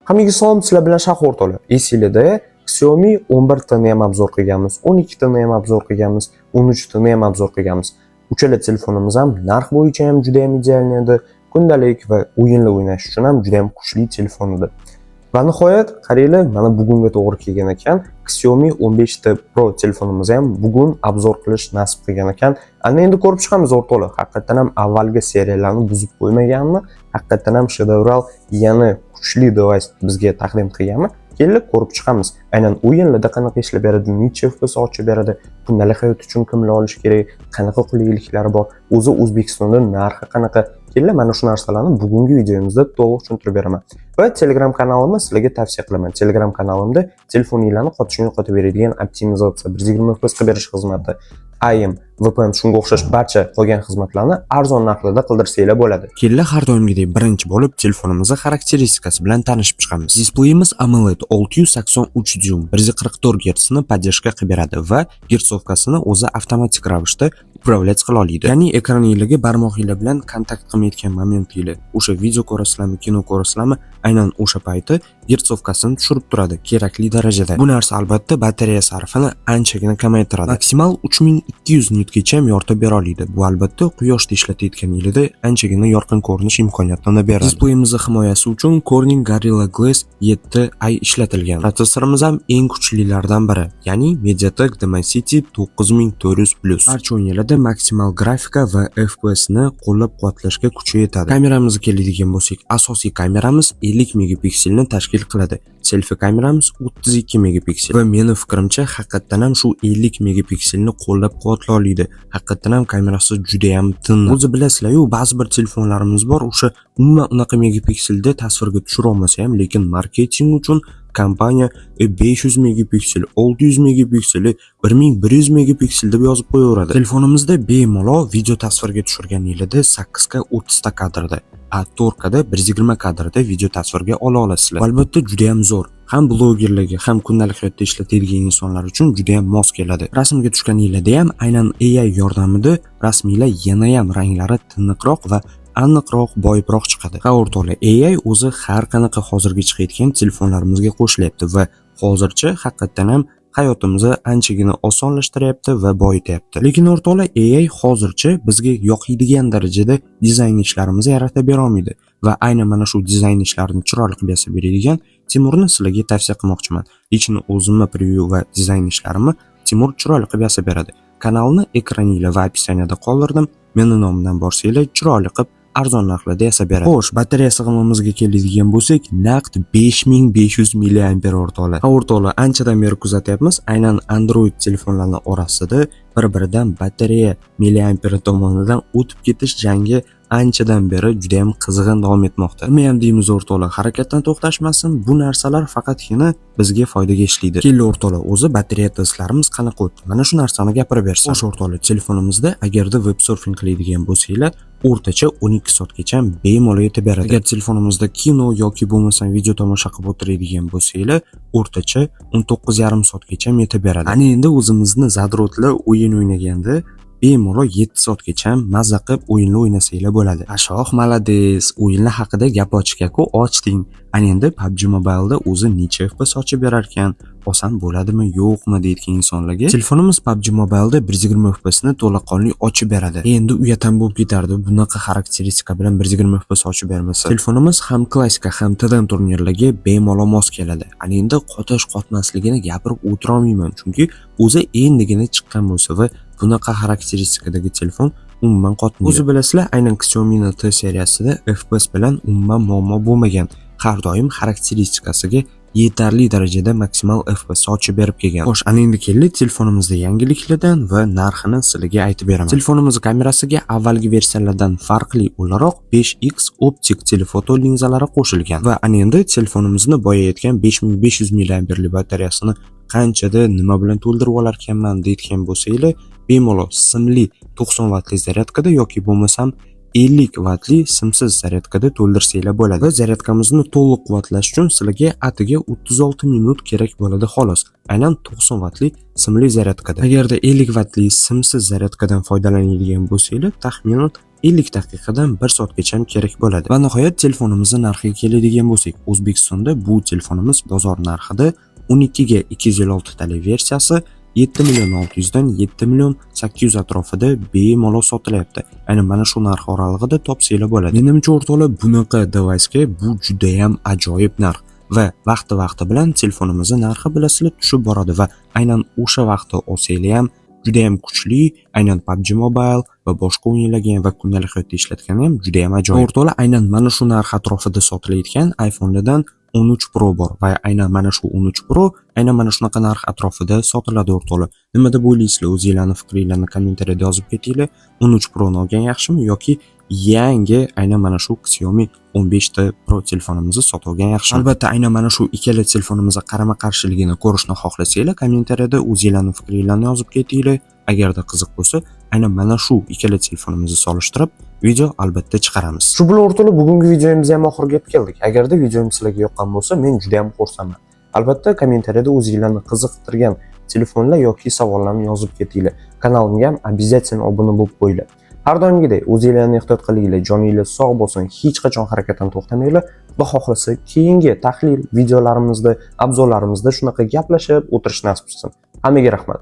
Hammaga salom, sizlar bilan Shahar o'rtoqlar. Esingizda Xiaomi 11 tani ham obzor qilganmiz, 12 tani ham obzor qilganmiz, 13 tani ham obzor qilganmiz. Uchala telefonimiz ham narx bo'yicha ham juda ham ideal edi. Kundalik va o'yinlar o'ynash uchun ham juda ham kuchli telefon edi. Va nihoyat, qaranglar, mana bugunga to'g'ri kelgan ekan. Xiaomi 15 ta Pro telefonimizni ham bugun obzor qilish nasib qilgan ekan. Ana endi ko'rib chiqamiz o'rtoqlar. Haqiqatan ham avvalgi seriyalarni buzib qo'ymaganmi? Haqiqatan ham shedevral yana kuchli device bizga taqdim qilganmi? Kelib ko'rib chiqamiz. Aynan o'yinlarda qanaqa ishlab beradi, necha FPS ochib beradi, kundalik hayot uchun kimlar olish kerak, qanaqa qulayliklari bor, o'zi O'zbekistonda narxi qanaqa. Kelib mana shu narsalarni bugungi videomizda to'liq tushuntirib beraman. Va Telegram kanalimni sizlarga tavsiya qilaman. Telegram kanalimda telefoninglarni qotishini yo'qotib beradigan optimizatsiya, 120 FPS qilib berish xizmati, IM, VPN shunga o'xshash barcha qolgan xizmatlarni arzon narxlarda qildirsanglar bo'ladi. Kellar har doimgidek birinchi bo'lib telefonimizning xarakteristikasi bilan tanishib chiqamiz. Displeyimiz AMOLED 683 dyum 144 Hz ni podдержка qilib beradi va girtsovkasini o'zi avtomatik ravishda upravlять qila oladi. Ya'ni ekraningizdagi barmog'inglar bilan kontakt qilmayotgan momentinglar, o'sha video ko'rasizlarmi, kino ko'rasizlarmi, aynan o'sha payti girtsovkasini tushirib turadi kerakli darajada. Bu narsa albatta batareya sarfini anchagina kamaytiradi. Maksimal 3200 nitgacha ham yoritib bera oladi. Bu albatta quyoshda ishlatayotganingizda anchagina yorqin ko'rinish imkoniyatini beradi. Displeyimizning himoyasi uchun Corning Gorilla Glass 7i ishlatilgan. Protsessorimiz ham eng kuchlilardan biri, ya'ni MediaTek Dimensity 9400+. Barcha o'yinlarda maksimal grafika va FPS ni qo'llab-quvvatlashga kuchi yetadi. Kameramizga keladigan bo'lsak, asosiy kameramiz 50 megapikselni tashkil qiladi. Selfie kameramiz 32 megapiksel va meni fikrimcha haqiqatan ham shu 50 megapikselni qo'llab-quvvatla oladi. Haqiqatan ham kamerasi juda ham tiniq. O'zi bilasizlar-ku, ba'zi bir telefonlarimiz bor, o'sha umuman unaqa megapikselda tasvirga tushira olmasa ham, lekin marketing uchun kompaniya 500 megapiksel, 600 megapiksel, 1100 megapiksel deb yozib qo'yaveradi. Telefonimizda bemalol video tasvirga tushirganingizda 8 ga 30 ta kadrda, a 4 da 120 kadrda video tasvirga ola olasizlar. Albatta juda ham zo'r. Ham blogerlarga, ham kundalik hayotda ishlatadigan insonlar uchun juda ham mos keladi. Rasmga tushganingizda ham aynan AI yordamida rasmiylar yana ham ranglari tiniqroq va aniqroq, boyibroq chiqadi. Ha o'rtoqlar, AI o'zi har qanaqa hozirgi chiqayotgan telefonlarimizga qo'shilyapti va hozircha haqiqatan ham hayotimizni anchagina osonlashtiryapti va boyityapti. Lekin o'rtoqlar, AI hozircha bizga yoqadigan darajada dizayn ishlarimizni yaratib bera olmaydi va aynan mana shu dizayn ishlarini chiroyli qilib yasab beradigan Timurni sizlarga tavsiya qilmoqchiman. Lekin o'zimni preview va dizayn ishlarimni Timur chiroyli qilib yasab beradi. Kanalni ekraninglar va opsiyaniyada qoldirdim. Meni nomimdan borsanglar chiroyli qilib arzon narxlarda yasab beradi. Xo'sh, batareya sig'imimizga keladigan bo'lsak, naqd 5500 mAh o'rtoqlar. O'rtoqlar, anchadan beri kuzatyapmiz, aynan Android telefonlarning orasida bir-biridan batareya mAh tomonidan o'tib ketish jangi anchadan beri juda ham qizg'in davom etmoqda. Nima ham deymiz o'rtoqlar, harakatdan to'xtashmasin, bu narsalar faqatgina bizga foydaga ishlaydi. Keldi o'rtoqlar, o'zi batareya testlarimiz qanaqa o'tdi? Mana shu narsani gapirib bersam. Xo'sh o'rtoqlar, telefonimizda agarda web surfing qiladigan bo'lsanglar, o'rtacha 12 soatgacha bemalol yetib beradi. Agar telefonimizda kino yoki bo'lmasam video tomosha qilib o'tiradigan bo'lsanglar, o'rtacha 19,5 soatgacha yetib beradi. Ana endi o'zimizni zadrotlar o'yin o'ynaganda bemalol 7 soatgacha mazza qilib o'yinlar o'ynasanglar bo'ladi. Ashoh, malades, o'yinlar haqida gap ochgan-ku, ochding. Ana endi PUBG Mobile'da o'zi necha FPS ochib berar ekan, oson bo'ladimi, yo'qmi deyotgan insonlarga telefonimiz PUBG Mobile'da 120 FPS ni to'laqonli ochib beradi. Endi uyatan bo'lib ketardi, bunaqa xarakteristika bilan 120 FPS ochib bermasa. Telefonimiz ham klassika, ham TDM turnirlarga bemalol mos keladi. Ana endi qotish qotmasligini gapirib o'tira olmayman, chunki o'zi endigina chiqqan bo'lsa va bunaqa xarakteristikadagi telefon umuman qotmaydi. O'zi bilasizlar, aynan Xiaomi T seriyasida FPS bilan umuman muammo bo'lmagan. Har doim xarakteristikasiga yetarli darajada maksimal FPS ochib berib kelgan. Xo'sh, ana endi keldi telefonimizda yangiliklardan va narxini sizlarga aytib beraman. Telefonimizning kamerasiga avvalgi versiyalardan farqli o'laroq 5x optik telefoto linzalari qo'shilgan va ana endi telefonimizni boya aytgan 5500 mAh batareyasini qanchada nima bilan to'ldirib olar ekanman deyotgan bo'lsanglar, bemalol simli 90 vatli zaryadkada yoki bo'lmasam 50 vatli simsiz zaryadkada to'ldirsanglar bo'ladi. Va zaryadkamizni to'liq quvvatlash uchun sizlarga atiga 36 minut kerak bo'ladi xolos. Aynan 90 vatli simli zaryadkada. Agarda 50 vatli simsiz zaryadkadan foydalanadigan bo'lsanglar, taxminan 50 daqiqadan 1 soatgacha kerak bo'ladi. Va nihoyat telefonimizning narxiga keladigan bo'lsak, O'zbekistonda bu telefonimiz bozor narxida 12 ga 256 tali versiyasi 7 million 600 dan 7 million 800 atrofida bemalol sotilyapti. Aynan mana shu narx oralig'ida topsanglar bo'ladi. Menimcha o'rtoqlar, bunaqa device-ga bu juda ham ajoyib narx va vaqti bilan telefonimizning narxi bilasizlar tushib boradi va aynan o'sha vaqtda olsanglar ham juda ham kuchli, aynan PUBG Mobile va boshqa o'yinlarga ham va kundalik hayotda ishlatgani ham juda ham ajoyib. O'rtoqlar, aynan mana shu narx atrofida sotilayotgan iPhone'lardan 13 Pro bor va aynan mana shu 13 Pro aynan mana shunaqa narx atrofida sotiladi o'rtoqlar. Nima deb o'ylaysizlar? O'zingizlarning fikringizni kommentariyada yozib ketinglar. 13 Pro ni olgan yaxshimi yoki yangi aynan mana shu Xiaomi 15 ta Pro telefonimizni sotib olgan yaxshimi? Albatta, aynan mana shu ikkala telefonimizning qarama-qarshiligini ko'rishni xohlasanglar, kommentariyada o'zingizlarning fikringizni yozib ketinglar. Agarda qiziq bo'lsa, aynan mana shu ikkala telefonimizni solishtirib video albatta chiqaramiz. Shu bilan o'rtoqlar, bugungi videomiz ham oxiriga yetib keldik. Agarda videomiz sizlarga yoqqan bo'lsa, men juda ham xursandman. Albatta, kommentariyada o'zingizlarni qiziqtirgan telefonlar yoki savollarni yozib ketinglar. Kanalimga ham обязательно obuna bo'lib qo'yinglar. Har doimgidek o'zingizlarni ehtiyot qilinglar, joningiz sog' bo'lsin, hech qachon harakatdan to'xtamanglar. Xudo xohlasa, keyingi tahlil videolarimizda, obzorlarimizda shunaqa gaplashib o'tirish nasib etsin. Hammaga rahmat.